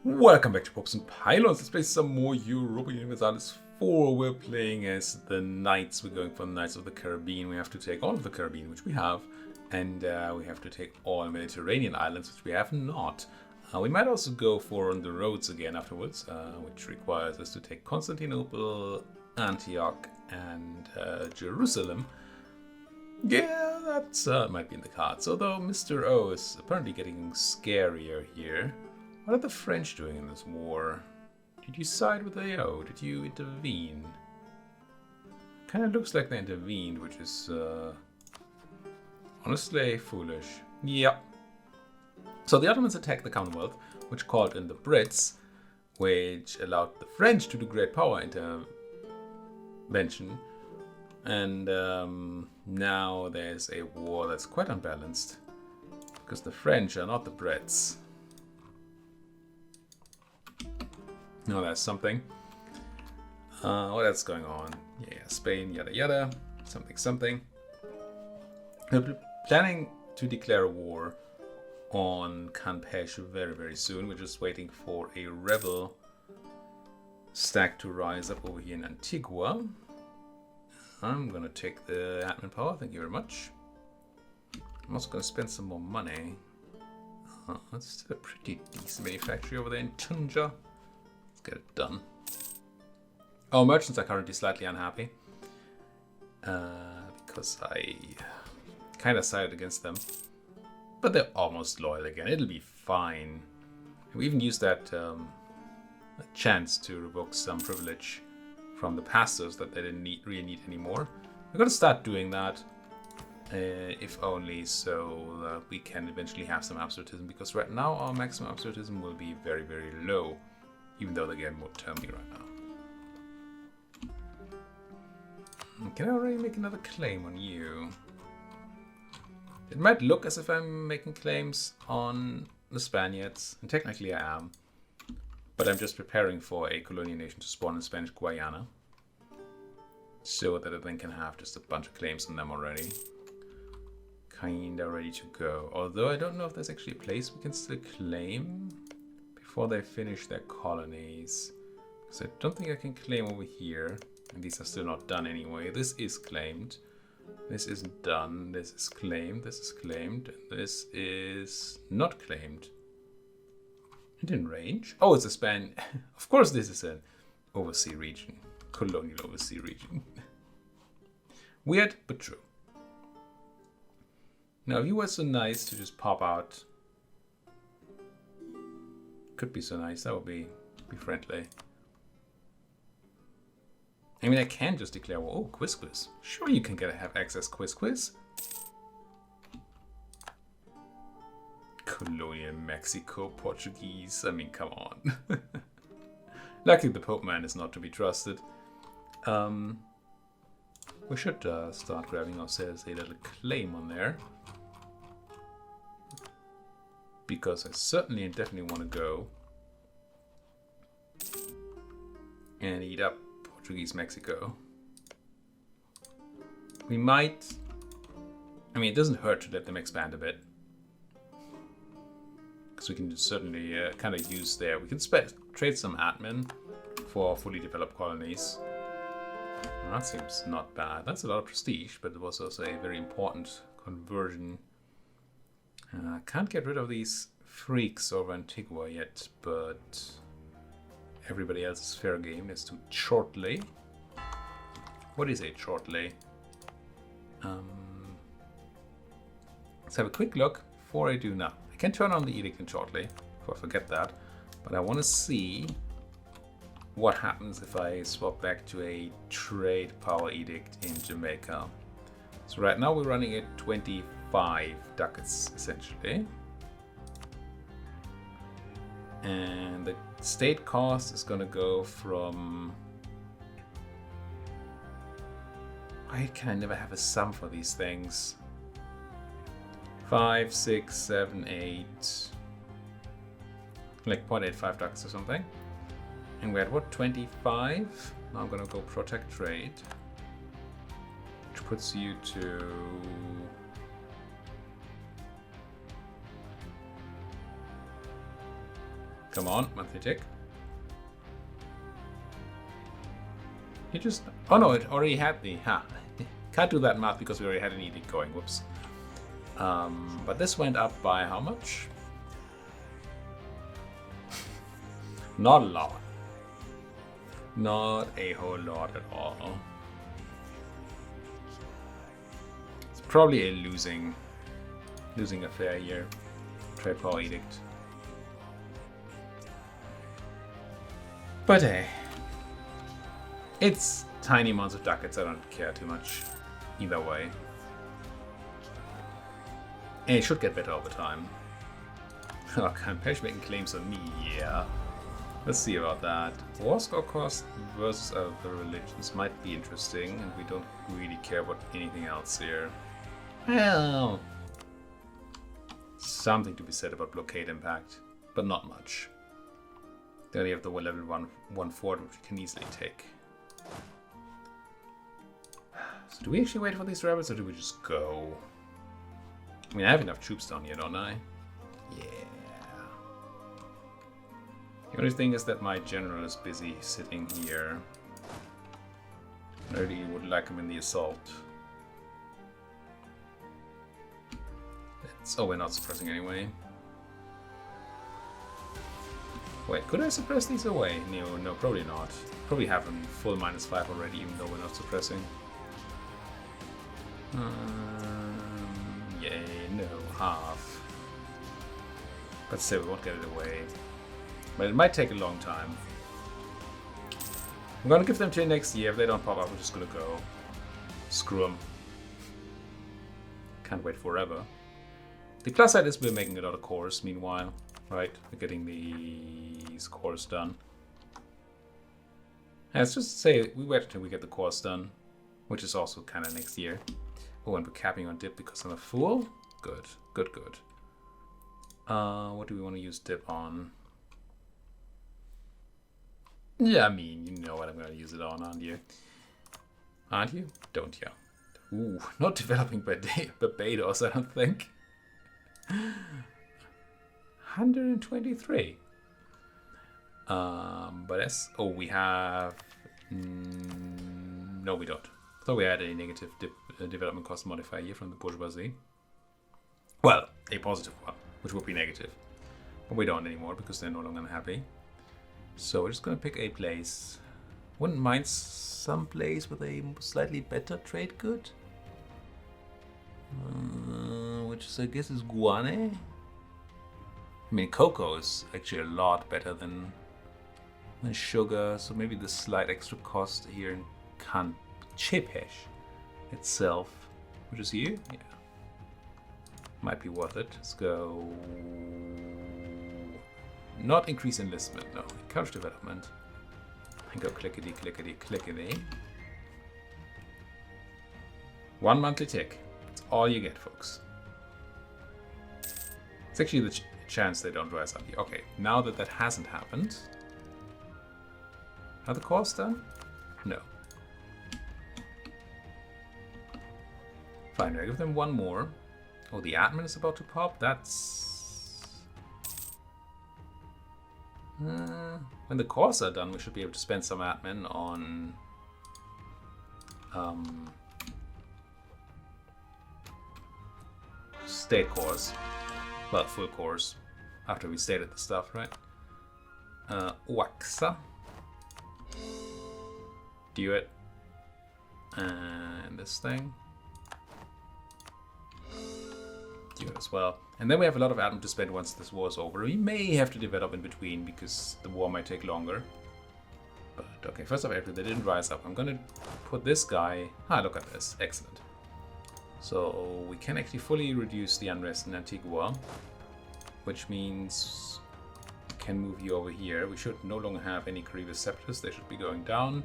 Welcome back to Pops and Pylons. Let's play some more Europa Universalis IV. We're playing as the Knights. We're going for the Knights of the Caribbean. We have to take all of the Caribbean, which we have. And we have to take all Mediterranean islands, which we have not. We might also go for on the roads again afterwards, which requires us to take Constantinople, Antioch, and Jerusalem. Yeah, that might be in the cards. Although Mr. O is apparently getting scarier here. What are the French doing in this war? Did you side with AO? Did you intervene? Kind of looks like they intervened, which is honestly foolish. Yep. So the Ottomans attacked the Commonwealth, which called in the Brits, which allowed the French to do great power intervention. And now there's a war that's quite unbalanced, because the French are not the Brits. No, that's something. What else going on? Yeah, Spain, yada yada. Something. We're planning to declare a war on Campeche very, very soon. We're just waiting for a rebel stack to rise up over here in Antigua. I'm gonna take the admin power, thank you very much. I'm also gonna spend some more money. That's still a pretty decent manufactory over there in Tunja. Get it done. Our merchants are currently slightly unhappy because I kind of sided against them, but they're almost loyal again. It'll be fine. We even used that chance to revoke some privilege from the pastors that they didn't really need anymore. We're gonna start doing that, if only so we can eventually have some absolutism, because right now our maximum absolutism will be very, very low. Even though they're getting more termy right now. Can I already make another claim on you? It might look as if I'm making claims on the Spaniards, and technically I am. But I'm just preparing for a colonial nation to spawn in Spanish Guiana, so that I then can have just a bunch of claims on them already. Kinda ready to go. Although I don't know if there's actually a place we can still claim before they finish their colonies. Because I don't think I can claim over here. And these are still not done anyway. This is claimed. This isn't done. This is claimed. This is claimed. And this is not claimed. And in range. Oh, it's a span. Of course this is an overseas region. Colonial overseas region. Weird, but true. Now, if you were so nice to just pop out. Could be so nice. That would be friendly. I mean, I can just declare war. Oh, quiz. Sure, you can have access quiz. Colonial Mexico, Portuguese. I mean, come on. Luckily, the Pope man is not to be trusted. We should start grabbing ourselves a little claim on there. Because I certainly and definitely want to go and eat up Portuguese Mexico. We might, I mean, it doesn't hurt to let them expand a bit. Because we can certainly kind of use there. We can trade some admin for fully developed colonies. Well, that seems not bad. That's a lot of prestige, but it was also a very important conversion. I can't get rid of these freaks over Antigua yet, but everybody else is fair game. Let's do shortly. What is a shortly? Let's have a quick look before I do now. I can turn on the edict in shortly before I forget that, but I want to see what happens if I swap back to a trade power edict in Jamaica. So right now we're running at 25 ducats essentially, and the state cost is going to go from, why can I never have a sum for these things? 5, 6, 7, 8, like 0.85 ducats or something, and we're at what, 25? Now I'm going to go protect trade, which puts you to Come on, monthly tick. You just... Oh no, it already had the... Can't do that math because we already had an edict going. Whoops. But this went up by how much? Not a lot. Not a whole lot at all. It's probably a losing affair here. Trade power edict. But hey, it's tiny amounts of ducats. I don't care too much either way. And it should get better over time. Oh, campaign making claims on me, yeah. Let's see about that. War score cost versus other religions might be interesting, and we don't really care about anything else here. Well, something to be said about blockade impact, but not much. Then we have the level 1 fort, which we can easily take. So do we actually wait for these rebels, or do we just go? I mean, I have enough troops down here, don't I? Yeah. The only thing is that my general is busy sitting here. I really would like him in the assault. Oh, we're not suppressing anyway. Wait, could I suppress these away? No, probably not. Probably have them full -5 already, even though we're not suppressing. Yay, no, half. But still, we won't get it away. But it might take a long time. I'm gonna give them till next year. If they don't pop up, we're just gonna go. Screw them. Can't wait forever. The plus side is we're making a lot of cores meanwhile. Right, we're getting these cores done. Yeah, let's just say we wait until we get the cores done, which is also kind of next year. Oh, and we're capping on dip because I'm a fool? Good, good, good. What do we want to use dip on? Yeah, I mean, you know what I'm going to use it on, aren't you? Aren't you? Don't you? Ooh, not developing Barbados, I don't think. 123. But that's... Oh, we have... no, we don't. I thought we had a negative development cost modifier here from the bourgeoisie. Well, a positive one, which would be negative. But we don't anymore because they're no longer unhappy. So we're just going to pick a place. Wouldn't mind some place with a slightly better trade good. Which is, I guess, is Guane. I mean, cocoa is actually a lot better than sugar, so maybe the slight extra cost here can't Chepesh itself, which is here, yeah, might be worth it. Let's go. Not increase enlistment, no. Encourage development. And go clickety, clickety, clickety. 1 monthly tick. That's all you get, folks. It's actually the chance they don't rise up here. Okay, now that that hasn't happened. Are the cores done? No. Fine, I give them one more. Oh, the admin is about to pop? That's... when the cores are done, we should be able to spend some admin on... state cores. Well, full cores. After we stated the stuff, right? Waxa. Do it. And this thing. Do it as well. And then we have a lot of admin to spend once this war is over. We may have to develop in between because the war might take longer. But okay, first of all, they didn't rise up. I'm gonna put this guy... Ah, look at this. Excellent. So we can actually fully reduce the unrest in Antigua, which means we can move you over here. We should no longer have any Caribbean separatists. They should be going down.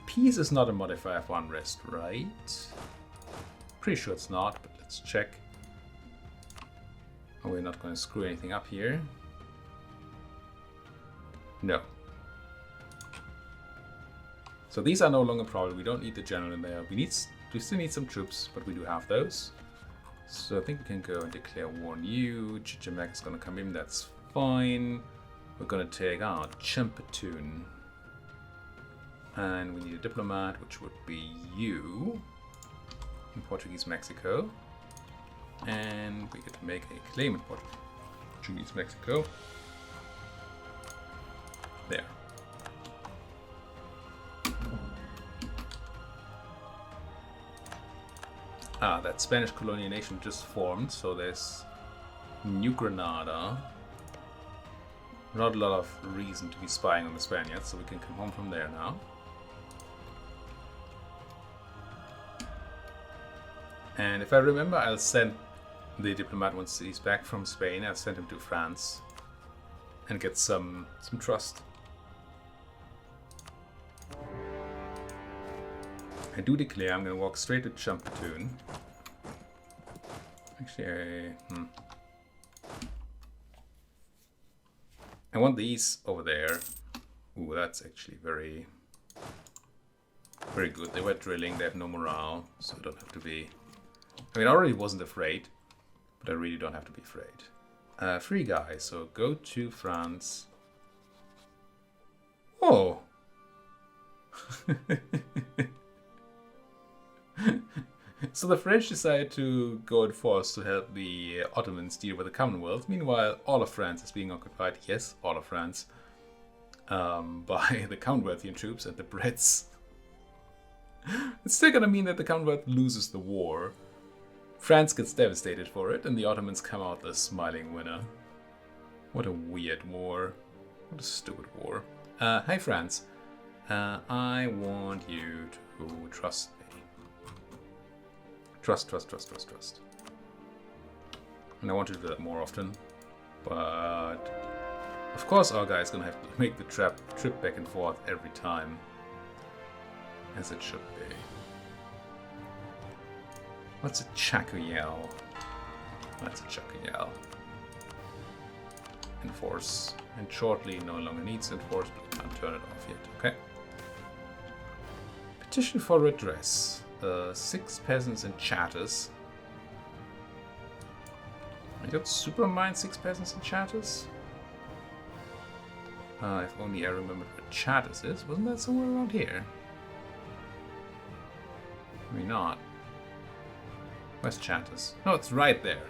Peace is not a modifier for unrest, right? Pretty sure it's not, but let's check. Oh, we're not going to screw anything up here. No. So these are no longer a problem. We don't need the general in there. We still need some troops, but we do have those. So I think we can go and declare war on you. Chichimek is going to come in, that's fine. We're going to take out Chempatoon. And we need a diplomat, which would be you in Portuguese Mexico. And we could make a claim in Portuguese Mexico. There. Ah, that Spanish colonial nation just formed, so there's New Granada. Not a lot of reason to be spying on the Spaniards, so we can come home from there now. And if I remember, I'll send the diplomat once he's back from Spain. I'll send him to France and get some trust. I do declare I'm going to walk straight to Chempatoon. Actually, I want these over there. Ooh, that's actually very, very good. They were drilling, they have no morale, so I don't have to be... I mean, I already wasn't afraid, but I really don't have to be afraid. Free guy, so go to France. Oh! So the French decided to go in force to help the Ottomans deal with the Commonwealth. Meanwhile, all of France is being occupied, yes, all of France, by the Commonwealthian troops and the Brits. It's still gonna mean that the Commonwealth loses the war. France gets devastated for it, and the Ottomans come out the smiling winner. What a weird war. What a stupid war. Hi France. I want you to trust me. Trust. And I want to do that more often. But of course our guy's gonna have to make the trip back and forth every time. As it should be. What's a Chacoyel? That's a Chacoyel. Enforce. And shortly no longer needs enforce, but can't turn it off yet. Okay. Petition for redress. 6 peasants and chatters. I got Supermine 6 peasants and chatters? If only I remembered what chatters is. Wasn't that somewhere around here? Maybe not. Where's chatters? No, it's right there.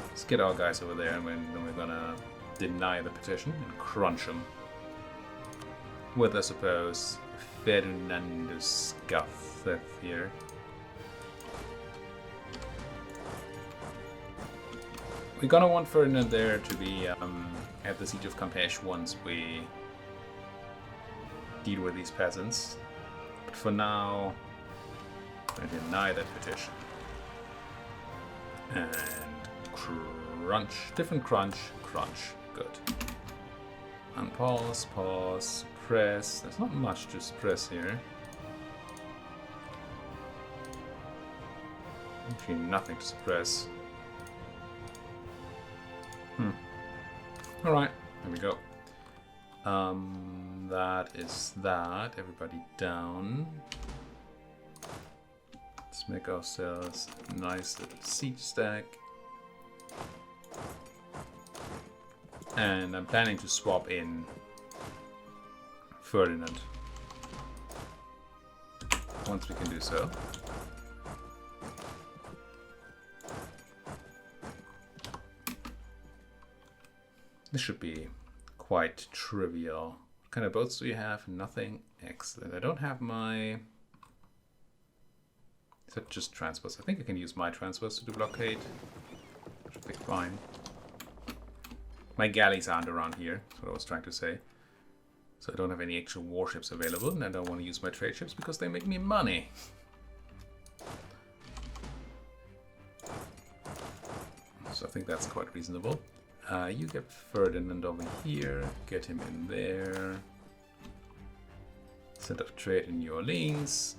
Let's get our guys over there, and then we're gonna deny the petition and crunch them. With, I suppose, Fernandus Scuff here. We're gonna want Ferdinand there to be at the Siege of Campeche once we deal with these peasants. But for now, I deny that petition. And crunch. Different crunch. Good. Unpause, pause, suppress. There's not much to suppress here. Actually, nothing to suppress. Alright, there we go. That is that. Everybody down. Let's make ourselves a nice little siege stack. And I'm planning to swap in Ferdinand. Once we can do so. This should be quite trivial. What kind of boats do you have? Nothing. Excellent. I don't have my... Is that just transports? I think I can use my transports to do blockade. Should be fine. My galleys aren't around here. That's what I was trying to say. So I don't have any actual warships available, and I don't want to use my trade ships because they make me money. So I think that's quite reasonable. You get Ferdinand over here, get him in there. Set up trade in New Orleans.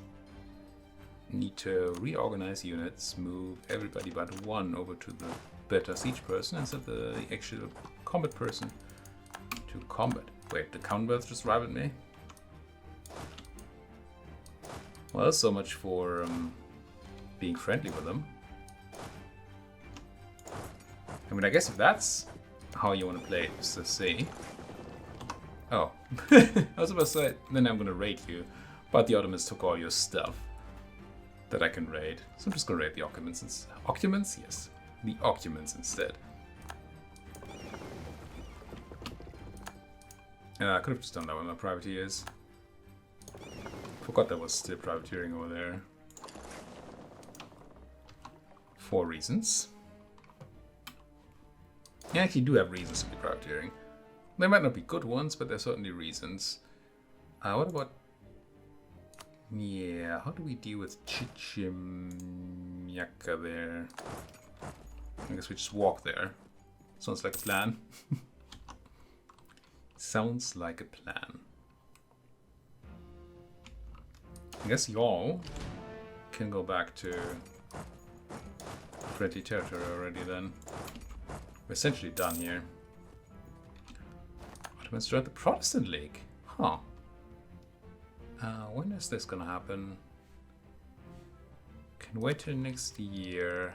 Need to reorganize units, move everybody but one over to the better siege person and set the actual combat person to combat. Wait, the Commonwealth just rivaled me? Well, so much for being friendly with them. I mean, I guess if that's how you want to play it, just to see. Oh, I was about to say, then I'm gonna raid you, but the Ottomans took all your stuff that I can raid. So I'm just gonna raid the Occupants. Occupants? Yes, the Occupants instead. I could have just done that with my privateers. Forgot there was still privateering over there. 4 reasons. I actually do have reasons to be privateering. They might not be good ones, but there's certainly reasons. What about... Yeah, how do we deal with Chichimyaka there? I guess we just walk there. Sounds like a plan. Sounds like a plan. I guess y'all can go back to friendly territory already then. We're essentially done here. Ottomans joined the Protestant League. Huh. When is this gonna happen? Can wait till next year.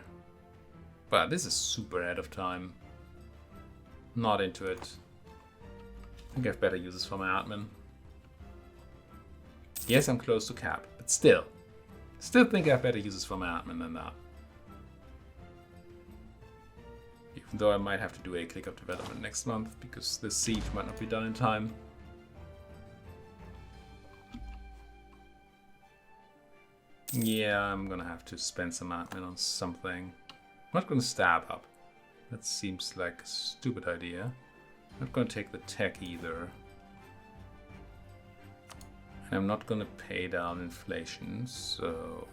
But this is super ahead of time. Not into it. I think I have better uses for my admin. Yes, I'm close to cap, but still. Still think I have better uses for my admin than that. Even though I might have to do a click of development next month, because the siege might not be done in time. Yeah, I'm gonna have to spend some admin on something. I'm not gonna stab up. That seems like a stupid idea. I'm not gonna take the tech either. And I'm not gonna pay down inflation, so...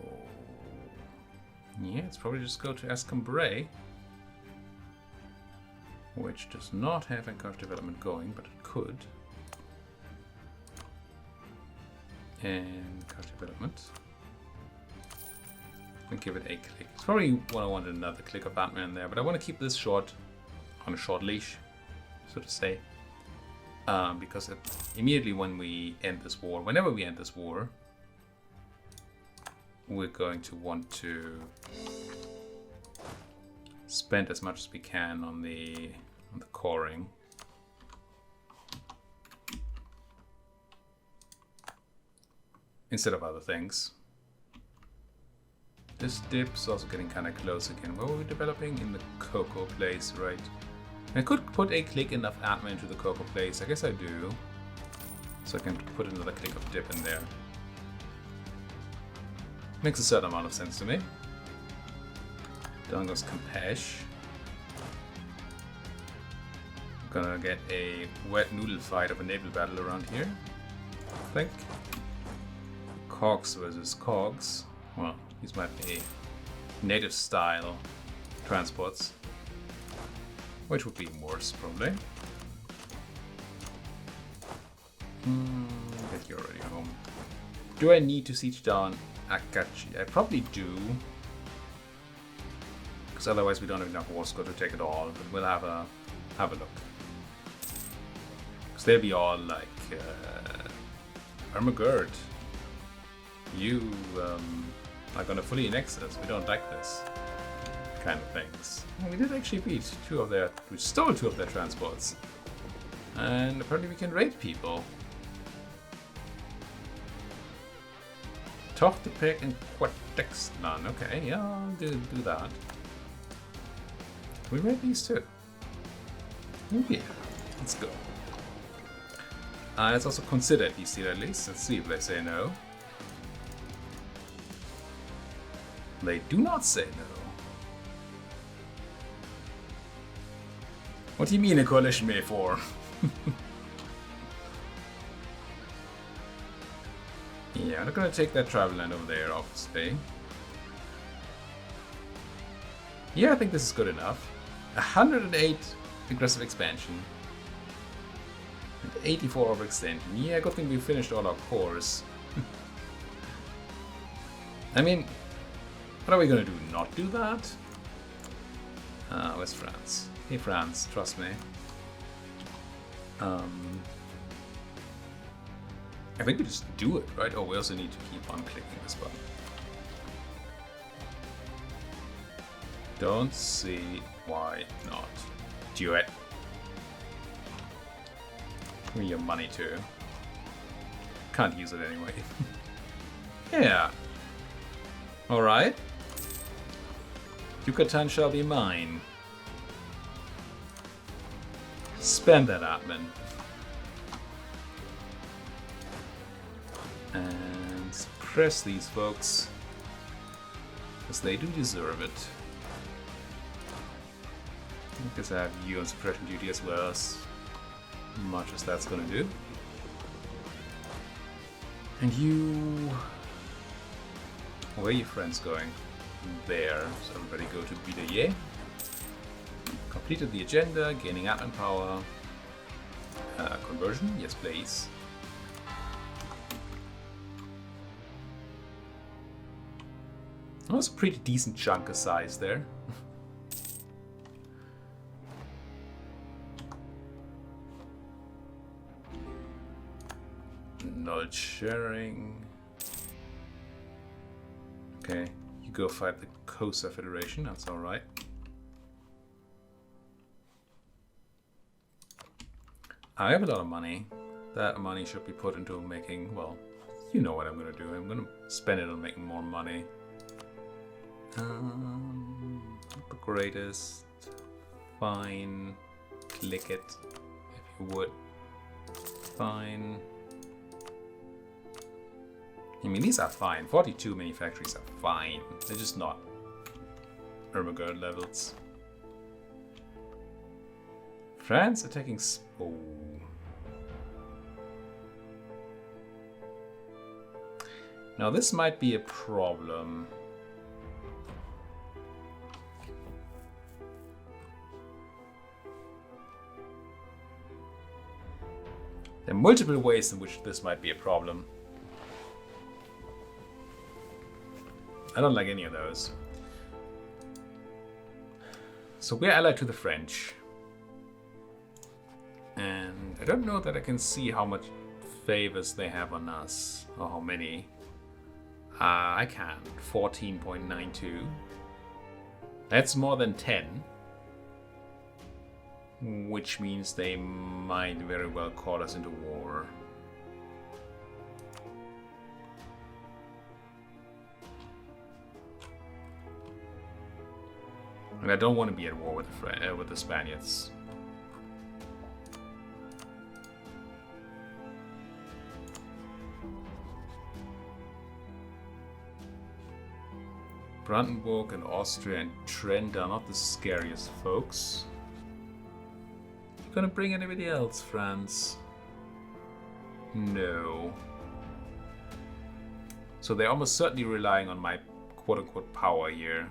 Yeah, let's probably just go to Escambray. Which does not have aircraft development going, but it could. And aircraft development. And give it a click. It's probably what I want another click of Batman there, but I want to keep this short on a short leash, so to say. Because immediately when we end this war, whenever we end this war, we're going to want to spend as much as we can on the coring. Instead of other things. This dip's also getting kind of close again. Where were we developing? In the cocoa place, right? I could put a click enough admin into the cocoa place. I guess I do. So I can put another click of dip in there. Makes a certain amount of sense to me. Down goes Campeche. Gonna get a wet noodle fight of a naval battle around here, I think. Cogs versus Cogs. Well, these might be native style transports, which would be worse probably. Get you already home. Do I need to siege down Akachi? I probably do. Because otherwise we don't have enough war score to take it all, but we'll have a look. Because they'll be all like, Armagerd, you are gonna fully annex us, we don't like this. Kind of things. We did actually beat we stole 2 of their transports. And apparently we can raid people. Tochtepec and Quatexlan. Okay, yeah, I'll do that. We raid these too. Oh yeah, let's go. Let's also consider these at least. Let's see if they say no. They do not say no. What do you mean a coalition may form? Yeah, I'm not gonna take that travel land over there off Spain. Yeah, I think this is good enough. 108 aggressive expansion. And 84 overextension. Yeah, good thing we finished all our cores. I mean, what are we gonna do? Not do that? Where's France? Hey France, trust me. I think we just do it, right? Oh, we also need to keep on clicking this button. Don't see why not. Do it. Give me your money too. Can't use it anyway. Yeah. Alright. Yucatan shall be mine. Spend that admin. And suppress these folks. Because they do deserve it. I guess I have you on suppression duty as well, as much as that's gonna do. And you... Where are your friends going? There. So everybody go to Bidaye. Completed the agenda, gaining admin power. Conversion? Yes, please. That was a pretty decent chunk of size there. Knowledge sharing. Okay, you go fight the Kosa Federation, that's alright. I have a lot of money. That money should be put into making, well, you know what I'm gonna do. I'm gonna spend it on making more money. Not the greatest. Fine. Click it, if you would. Fine. I mean, these are fine. 42 mini factories are fine. They're just not Ermagerd levels. France attacking... Oh. Now this might be a problem. There are multiple ways in which this might be a problem. I don't like any of those. So we're allied to the French. And I don't know that I can see how much favors they have on us. Or how many. I can. 14.92. That's more than 10. Which means they might very well call us into war. And I don't want to be at war with the Spaniards. Brandenburg and Austria and Trent are not the scariest folks. You gonna bring anybody else, France? No. So they're almost certainly relying on my quote-unquote power here.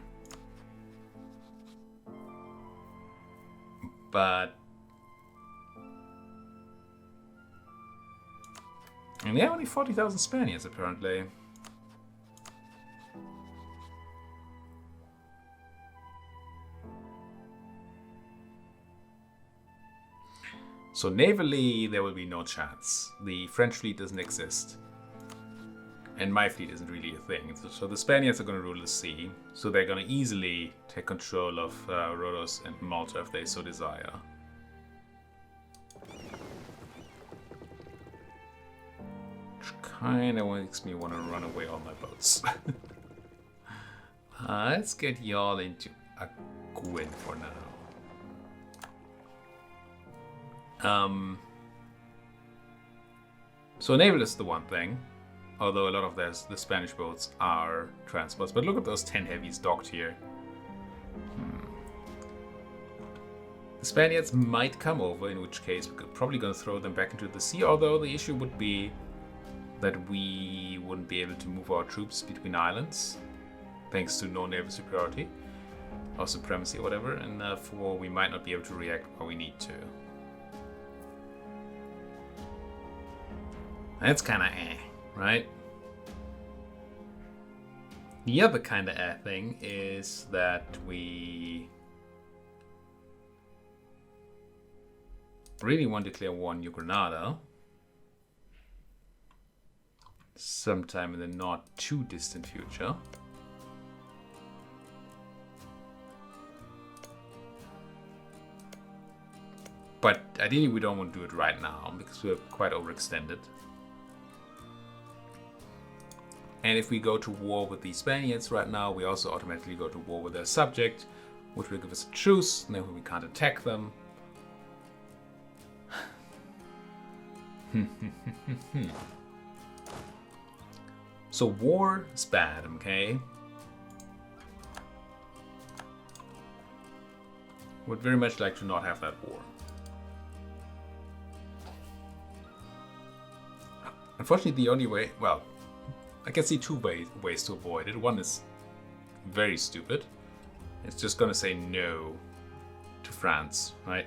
But... And they have only 40,000 Spaniards, apparently. So navally, there will be no chance. The French fleet doesn't exist. And my fleet isn't really a thing. So the Spaniards are going to rule the sea. So they're going to easily take control of Rhodos and Malta if they so desire. Which kind of makes me want to run away all my boats. Let's get y'all into Aguen for now. So naval is the one thing. Although a lot of the Spanish boats are transports. But look at those 10 heavies docked here. The Spaniards might come over, in which case we're probably going to throw them back into the sea. Although the issue would be that we wouldn't be able to move our troops between islands. Thanks to no naval superiority. Or supremacy or whatever. And therefore we might not be able to react when we need to. That's kind of right? The other kind of thing is that we really want to declare war on New Granada sometime in the not too distant future. But ideally we don't want to do it right now because we're quite overextended. And if we go to war with the Spaniards right now, we also automatically go to war with their subject, which will give us a truce, and then we can't attack them. So war is bad, okay? Would very much like to not have that war. Unfortunately, the only way, well, I can see two ways to avoid it. One is very stupid. It's just gonna say no to France, right?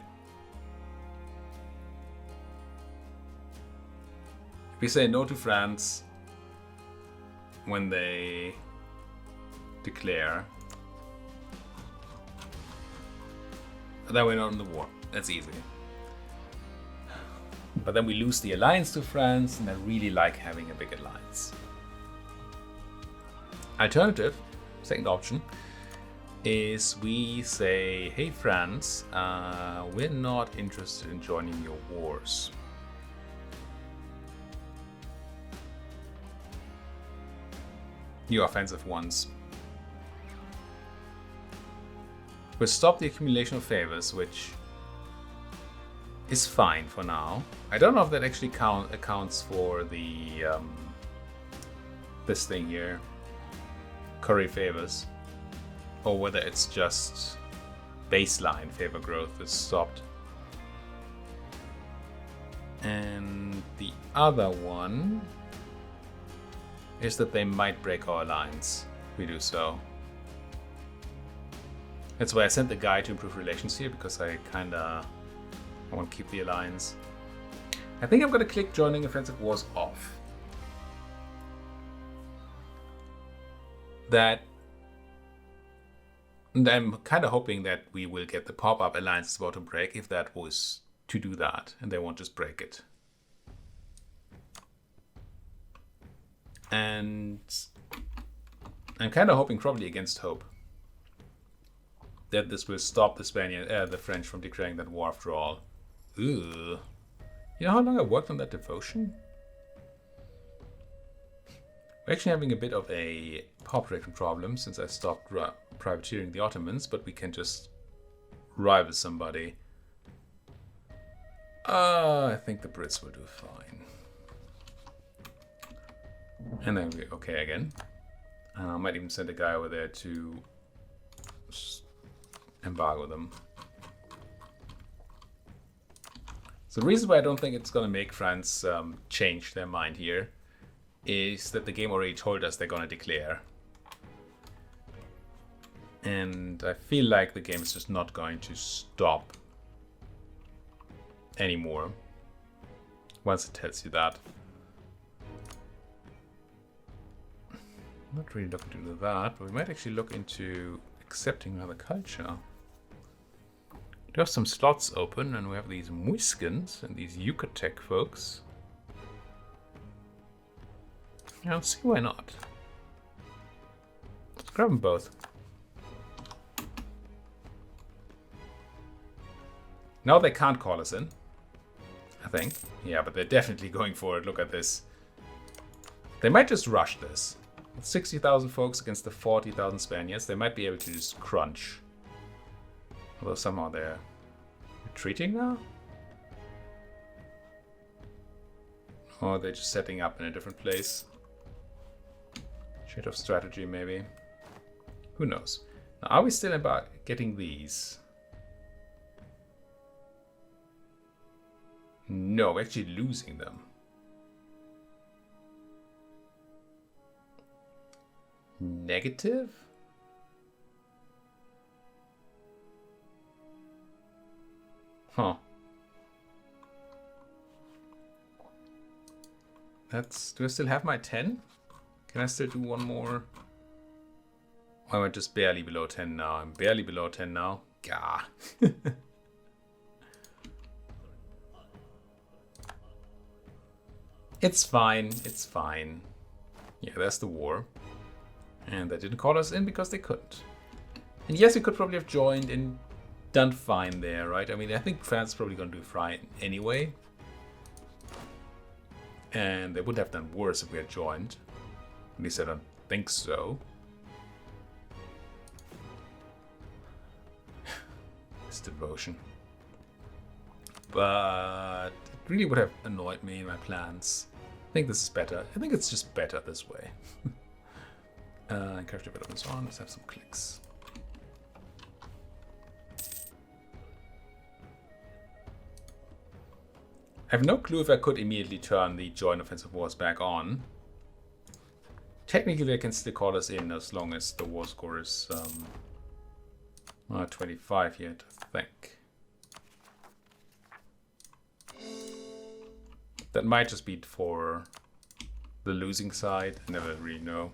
If we say no to France when they declare, then we're not in the war. That's easy. But then we lose the alliance to France, and I really like having a big alliance. Alternative, second option, is we say, hey France, we're not interested in joining your wars. New offensive ones. We'll stop the accumulation of favors, which is fine for now. I don't know if that actually accounts for the this thing here, curry favors, or whether it's just baseline favor growth is stopped. And the other one is that they might break our alliance if we do so. That's why I sent the guy to improve relations here, because I want to keep the alliance. I think I'm going to click joining offensive wars off. And I'm kind of hoping that we will get the pop-up alliance about to break, if that was to do that, and they won't just break it. And I'm kind of hoping, probably against hope, that this will stop the French from declaring that war after all. Ooh. You know how long I worked on that devotion? We're actually having a bit of a population problem since I stopped privateering the Ottomans, but we can just rival somebody. I think the Brits will do fine. And then we're okay again. I might even send a guy over there to embargo them. So the reason why I don't think it's going to make France change their mind here is that the game already told us they're going to declare. And I feel like the game is just not going to stop anymore once it tells you that. I'm not really looking to do that, but we might actually look into accepting another culture. We have some slots open, and we have these Muiscans and these Yucatec folks. I don't see why not. Let's grab them both. No, they can't call us in, I think. Yeah, but they're definitely going for it. Look at this. They might just rush this. With 60,000 folks against the 40,000 Spaniards, they might be able to just crunch. Although somehow they're retreating now? Or they're just setting up in a different place. Shade of strategy, maybe. Who knows? Now, are we still about getting these? No, we're actually losing them. Negative? Huh. Do I still have my 10? Can I still do one more? Oh, I'm just barely below 10 now. I'm barely below 10 now. Gah. It's fine. It's fine. Yeah, there's the war. And they didn't call us in because they couldn't. And yes, we could probably have joined in done fine there, right? I mean, I think France is probably going to do fine anyway. And they would have done worse if we had joined. At least I don't think so. It's devotion. But it really would have annoyed me in my plans. I think this is better. I think it's just better this way. Encourage developments on. Let's have some clicks. I have no clue if I could immediately turn the joint offensive wars back on. Technically, they can still call us in as long as the war score is 25 yet, I think. That might just be for the losing side. I never really know.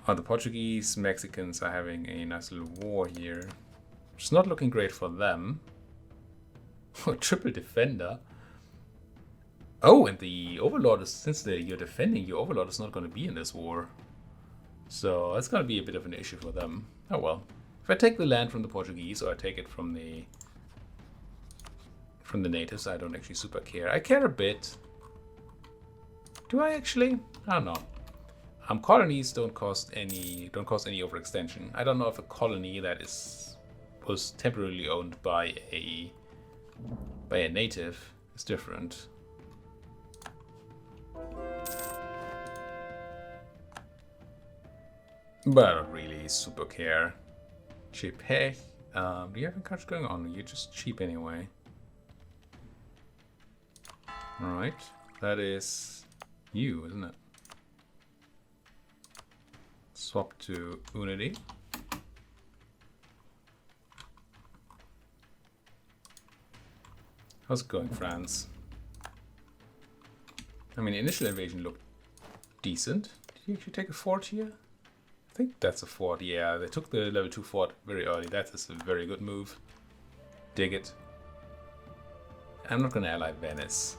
Oh, the Portuguese, Mexicans are having a nice little war here. It's not looking great for them. Oh, triple defender. Oh, and the Overlord is, since you're defending, your Overlord is not going to be in this war. So that's going to be a bit of an issue for them. Oh well. If I take the land from the Portuguese or I take it from the natives, I don't actually super care. I care a bit. Do I actually? I don't know. Colonies don't cost any overextension. I don't know if a colony that was temporarily owned by a native is different. But I don't really super care. Cheap. Hey, do you have a catch going on? You're just cheap anyway. Alright, that is you, isn't it? Swap to Unity. How's it going, France? I mean, the initial invasion looked decent. Did you actually take a fort here? I think that's a fort, yeah. They took the level 2 fort very early. That is a very good move. Dig it. I'm not gonna ally Venice.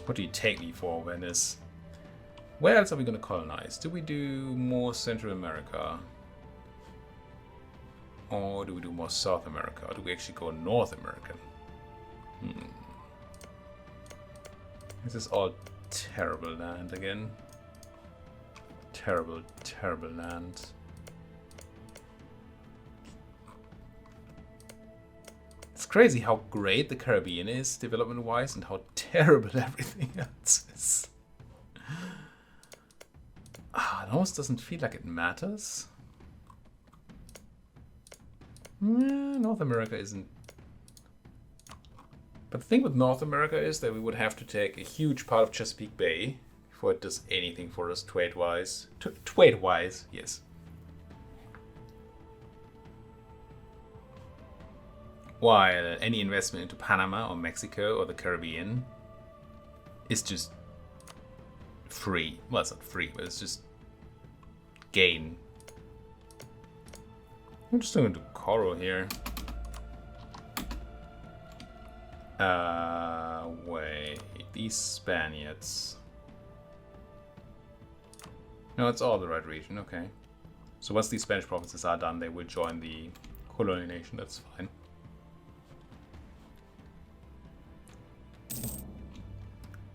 What do you take me for, Venice? Where else are we gonna colonize? Do we do more Central America? Or do we do more South America? Or do we actually go North American? This is all terrible land again. Terrible, terrible land. It's crazy how great the Caribbean is development-wise and how terrible everything else is. It almost doesn't feel like it matters. North America isn't. But the thing with North America is that we would have to take a huge part of Chesapeake Bay before it does anything for us trade-wise. Trade-wise, yes. While any investment into Panama or Mexico or the Caribbean is just free. Well, it's not free, but it's just gain. I'm just going to do coral here. Wait, these Spaniards. No, it's all the right region, okay. So once these Spanish provinces are done, they will join the colonial nation, that's fine.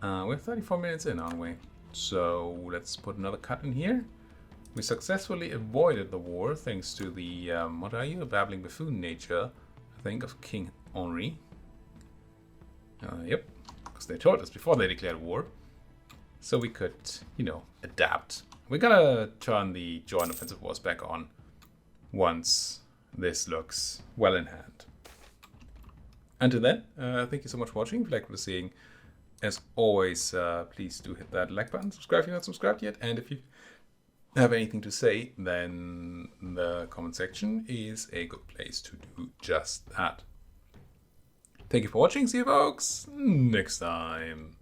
We're 34 minutes in, aren't we? So let's put another cut in here. We successfully avoided the war thanks to the, what are you? A babbling buffoon nature, I think, of King Henri. Yep, because they told us before they declared war. So we could, you know, adapt. We're gonna turn the joint offensive wars back on once this looks well in hand. Until then, thank you so much for watching. If you like what you're seeing, as always, please do hit that like button, subscribe if you're not subscribed yet, and if you have anything to say, then the comment section is a good place to do just that. Thank you for watching. See you folks next time.